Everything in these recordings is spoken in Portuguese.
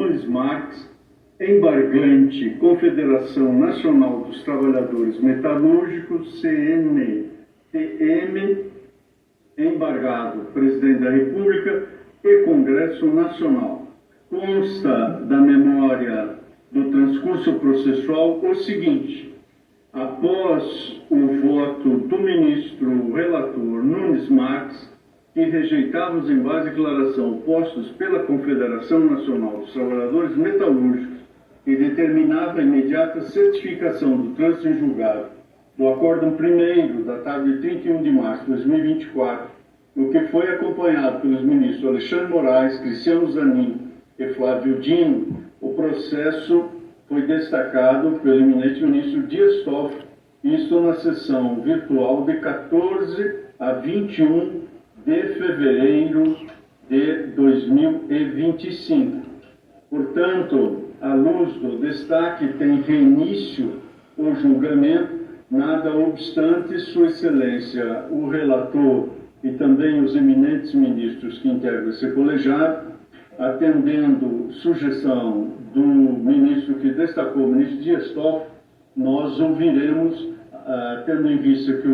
Nunes Marques, embargante Confederação Nacional dos Trabalhadores Metalúrgicos, CNTM, embargado Presidente da República e Congresso Nacional. Consta da memória do transcurso processual o seguinte: após o voto do ministro relator Nunes Marques, que rejeitava os embargos de declaração postos pela Confederação Nacional dos Trabalhadores Metalúrgicos e determinava a imediata certificação do trânsito em julgado do Acórdão I da tarde de 31 de março de 2024, o que foi acompanhado pelos ministros Alexandre Moraes, Cristiano Zanin e Flávio Dino, o processo foi destacado pelo eminente ministro Dias Toffoli, isto na sessão virtual de 14 a 21 de fevereiro de 2025. Portanto, à luz do destaque, tem reinício o julgamento, nada obstante, Sua Excelência, o relator e também os eminentes ministros que integram esse colegiado, atendendo sugestão do ministro que destacou, o ministro Dias Toffoli, nós ouviremos, tendo em vista que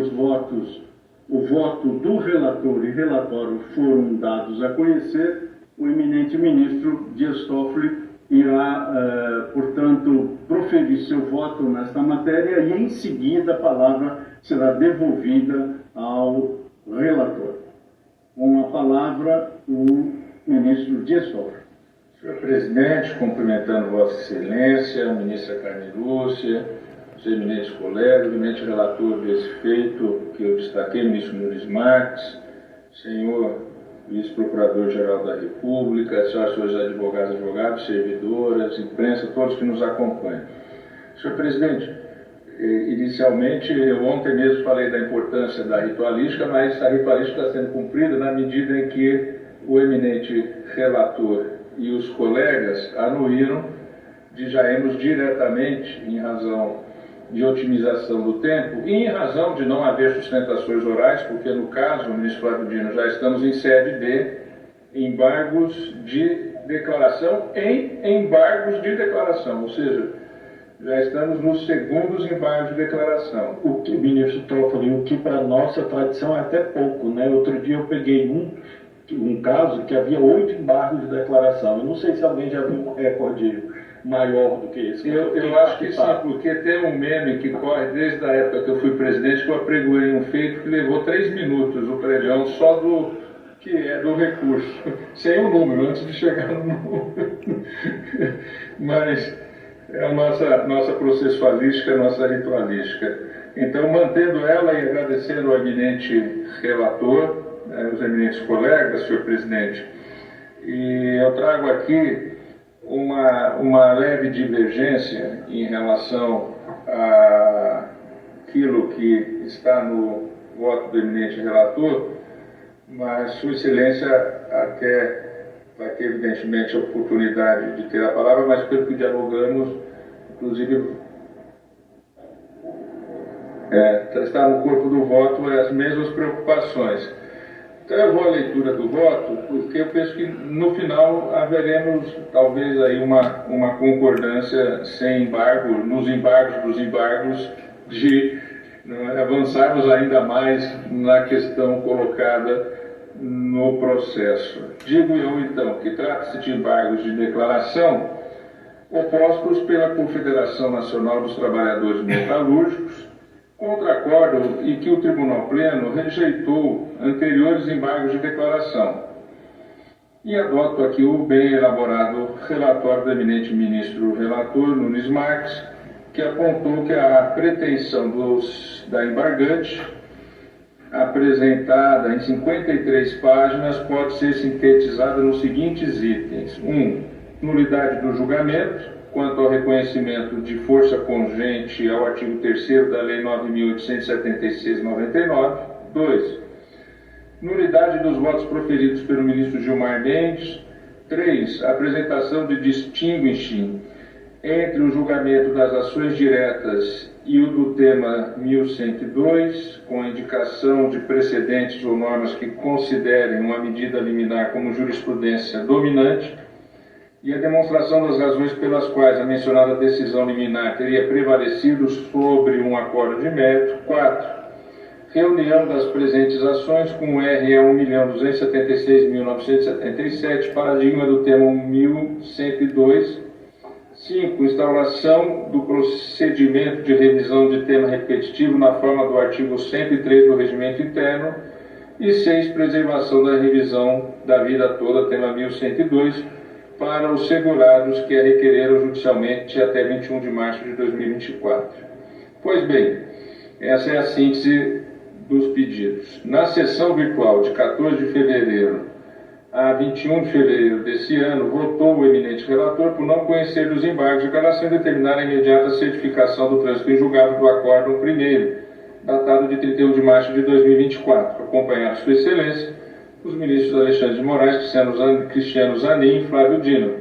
o voto do relator e relatório foram dados a conhecer, o eminente ministro Dias Toffoli irá, portanto, proferir seu voto nesta matéria e, em seguida, a palavra será devolvida ao relator. Com a palavra, o ministro Dias Toffoli. Senhor Presidente, cumprimentando Vossa Excelência, a ministra Carmen Lúcia, os eminentes colegas, o eminente relator desse feito que eu destaquei, ministro Nunes Marques, senhor vice-procurador-geral da República, senhores advogados, servidoras, imprensa, todos que nos acompanham. Senhor Presidente, inicialmente, eu ontem mesmo falei da importância da ritualística, mas a ritualística está sendo cumprida na medida em que o eminente relator e os colegas anuíram de já irmos diretamente, em razão de otimização do tempo e em razão de não haver sustentações orais, porque no caso, ministro Flávio Dino, já estamos em sede de embargos de declaração em embargos de declaração, ou seja, já estamos nos segundos embargos de declaração. O que, ministro Toffoli, o que para nossa tradição é até pouco, né? Outro dia eu peguei um caso que havia 8 embargos de declaração. Eu não sei se alguém já viu um recorde maior do que esse. Eu acho que sim, porque tem um meme que corre desde a época que eu fui presidente, que eu apregoei um feito que levou 3 minutos o pregão só do recurso, sem o número, antes de chegar no número. Mas é a nossa processualística, a nossa ritualística. Então, mantendo ela e agradecendo ao eminente relator, os eminentes colegas, senhor presidente, e eu trago aqui uma leve divergência em relação àquilo que está no voto do eminente relator, mas Sua Excelência até vai ter, evidentemente, a oportunidade de ter a palavra, mas pelo que dialogamos, inclusive, está no corpo do voto as mesmas preocupações. Então eu vou à leitura do voto, porque eu penso que no final haveremos talvez aí uma concordância sem embargo, nos embargos dos embargos, de avançarmos ainda mais na questão colocada no processo. Digo eu então que trata-se de embargos de declaração opostos pela Confederação Nacional dos Trabalhadores Metalúrgicos, contra acordo e que o Tribunal Pleno rejeitou anteriores embargos de declaração. E adoto aqui o bem elaborado relatório do eminente ministro relator Nunes Marques, que apontou que a pretensão da embargante, apresentada em 53 páginas, pode ser sintetizada nos seguintes itens. 1. Nulidade do julgamento, quanto ao reconhecimento de força congente ao artigo 3º da Lei 9.876/99. 2. Nulidade dos votos proferidos pelo ministro Gilmar Mendes. 3. Apresentação de distinguishing entre o julgamento das ações diretas e o do tema 1102, com a indicação de precedentes ou normas que considerem uma medida liminar como jurisprudência dominante. e a demonstração das razões pelas quais a mencionada decisão liminar teria prevalecido sobre um acordo de mérito. 4. Reunião das presentes ações com o RE 1.276.977, paradigma do tema 1.102. 5. Instauração do procedimento de revisão de tema repetitivo na forma do artigo 103 do Regimento Interno. E 6. Preservação da revisão da vida toda, tema 1.102, para os segurados que a requereram judicialmente até 21 de março de 2024. Pois bem, essa é a síntese dos pedidos. Na sessão virtual de 14 de fevereiro a 21 de fevereiro desse ano, votou o eminente relator por não conhecer dos embargos de declaração e determinar a imediata certificação do trânsito em julgado do acórdão primeiro, datado de 31 de março de 2024, acompanhado Sua Excelência, os ministros Alexandre de Moraes, Cristiano Zanin e Flávio Dino,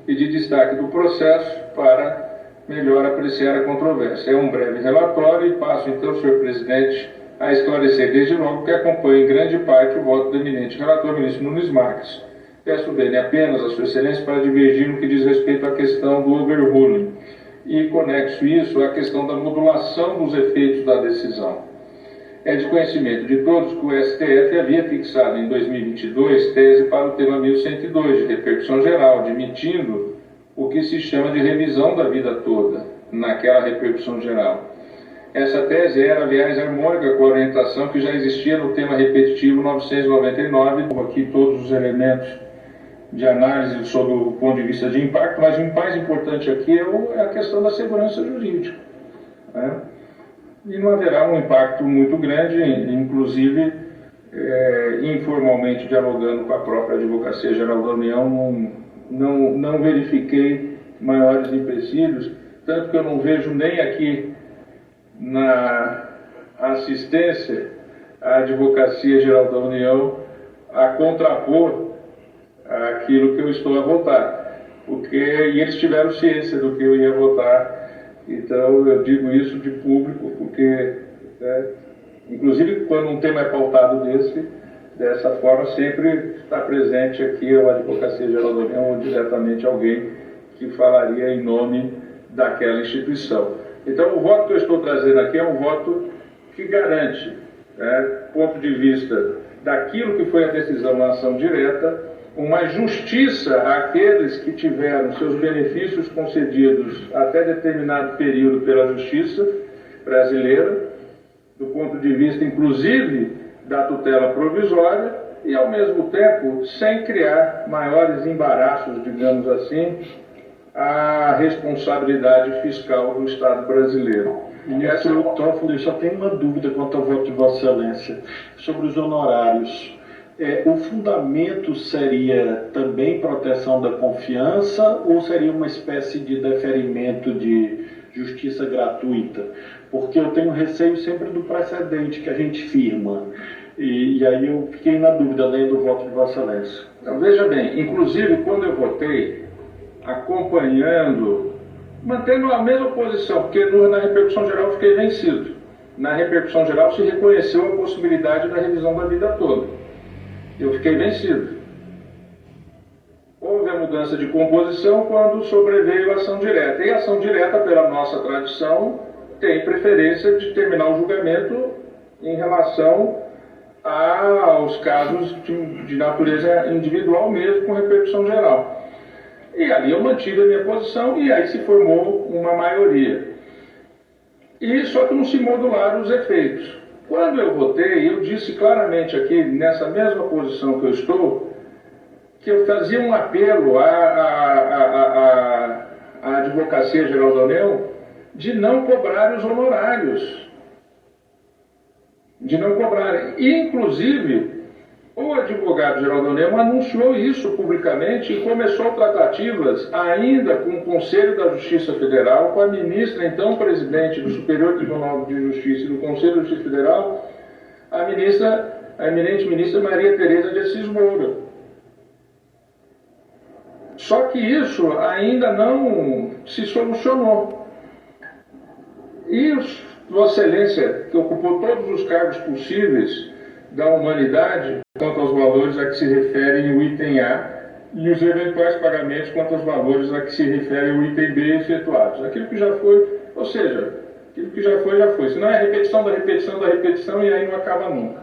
e de destaque do processo para melhor apreciar a controvérsia. É um breve relatório e passo então, senhor presidente, a esclarecer desde logo que acompanha em grande parte o voto do eminente relator, ministro Nunes Marques. Peço dele apenas a Sua Excelência para divergir no que diz respeito à questão do overruling e conexo isso à questão da modulação dos efeitos da decisão. É de conhecimento de todos que o STF havia fixado em 2022 tese para o tema 1102 de repercussão geral, admitindo o que se chama de revisão da vida toda naquela repercussão geral. Essa tese era, aliás, harmônica com a orientação que já existia no tema repetitivo 999, aqui todos os elementos de análise sobre o ponto de vista de impacto, mas o mais importante aqui é a questão da segurança jurídica, né? E não haverá um impacto muito grande, inclusive, informalmente dialogando com a própria Advocacia Geral da União, não verifiquei maiores empecilhos, tanto que eu não vejo nem aqui na assistência à Advocacia Geral da União a contrapor aquilo que eu estou a votar, e eles tiveram ciência do que eu ia votar, então eu digo isso de público, porque, inclusive quando um tema é pautado dessa forma, sempre está presente aqui a Advocacia Geral da União ou diretamente alguém que falaria em nome daquela instituição. Então, o voto que eu estou trazendo aqui é um voto que garante, ponto de vista daquilo que foi a decisão na ação direta, uma justiça àqueles que tiveram seus benefícios concedidos até determinado período pela justiça brasileira, do ponto de vista, inclusive, da tutela provisória, e, ao mesmo tempo, sem criar maiores embaraços, digamos assim, a responsabilidade fiscal do Estado brasileiro. Ministro Toffoli, eu só tenho uma dúvida quanto ao voto de Vossa Excelência sobre os honorários. O fundamento seria também proteção da confiança ou seria uma espécie de deferimento de justiça gratuita? Porque eu tenho receio sempre do precedente que a gente firma. E aí eu fiquei na dúvida, lendo o voto de Vossa Excelência. Então, veja bem, inclusive quando eu votei, acompanhando, mantendo a mesma posição, porque na repercussão geral eu fiquei vencido. Na repercussão geral se reconheceu a possibilidade da revisão da vida toda. Eu fiquei vencido. Houve a mudança de composição quando sobreveio a ação direta. E a ação direta, pela nossa tradição, tem preferência de terminar o julgamento em relação aos casos de natureza individual mesmo, com repercussão geral. E ali eu mantive a minha posição e aí se formou uma maioria. E só que não se modularam os efeitos. Quando eu votei, eu disse claramente aqui, nessa mesma posição que eu estou, que eu fazia um apelo à Advocacia Geral da União de não cobrar os honorários. De não cobrar. E, inclusive, o advogado-geral da União anunciou isso publicamente e começou tratativas ainda com o Conselho da Justiça Federal, com a ministra, então presidente do Superior Tribunal de Justiça e do Conselho da Justiça Federal, a eminente ministra Maria Tereza de Assis Moura. Só que isso ainda não se solucionou. E Vossa Excelência, que ocupou todos os cargos possíveis da humanidade, quanto aos valores a que se referem o item A e os eventuais pagamentos quanto aos valores a que se refere o item B efetuados. Aquilo que já foi, ou seja, aquilo que já foi. Senão é repetição da repetição da repetição e aí não acaba nunca.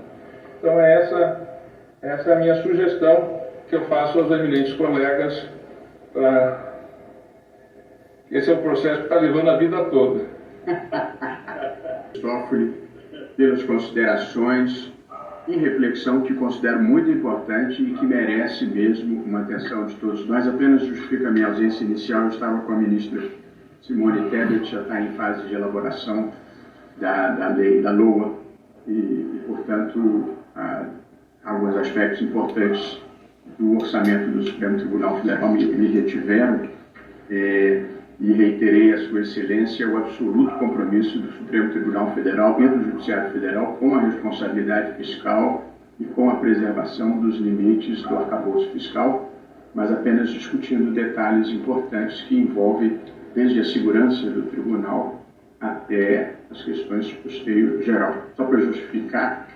Então essa é a minha sugestão que eu faço aos eminentes colegas. Esse é o processo que está levando a vida toda. Toffoli, pelas considerações e reflexão que considero muito importante e que merece mesmo uma atenção de todos nós. Apenas justifica a minha ausência inicial. Eu estava com a ministra Simone Tebet, já está em fase de elaboração da lei da LOA e portanto, alguns aspectos importantes do orçamento do Supremo Tribunal Federal me retiveram e reiterei a Sua Excelência o absoluto compromisso do Supremo Tribunal Federal e do Judiciário Federal com a responsabilidade fiscal e com a preservação dos limites do arcabouço fiscal, mas apenas discutindo detalhes importantes que envolvem desde a segurança do tribunal até as questões de custeio geral. Só para justificar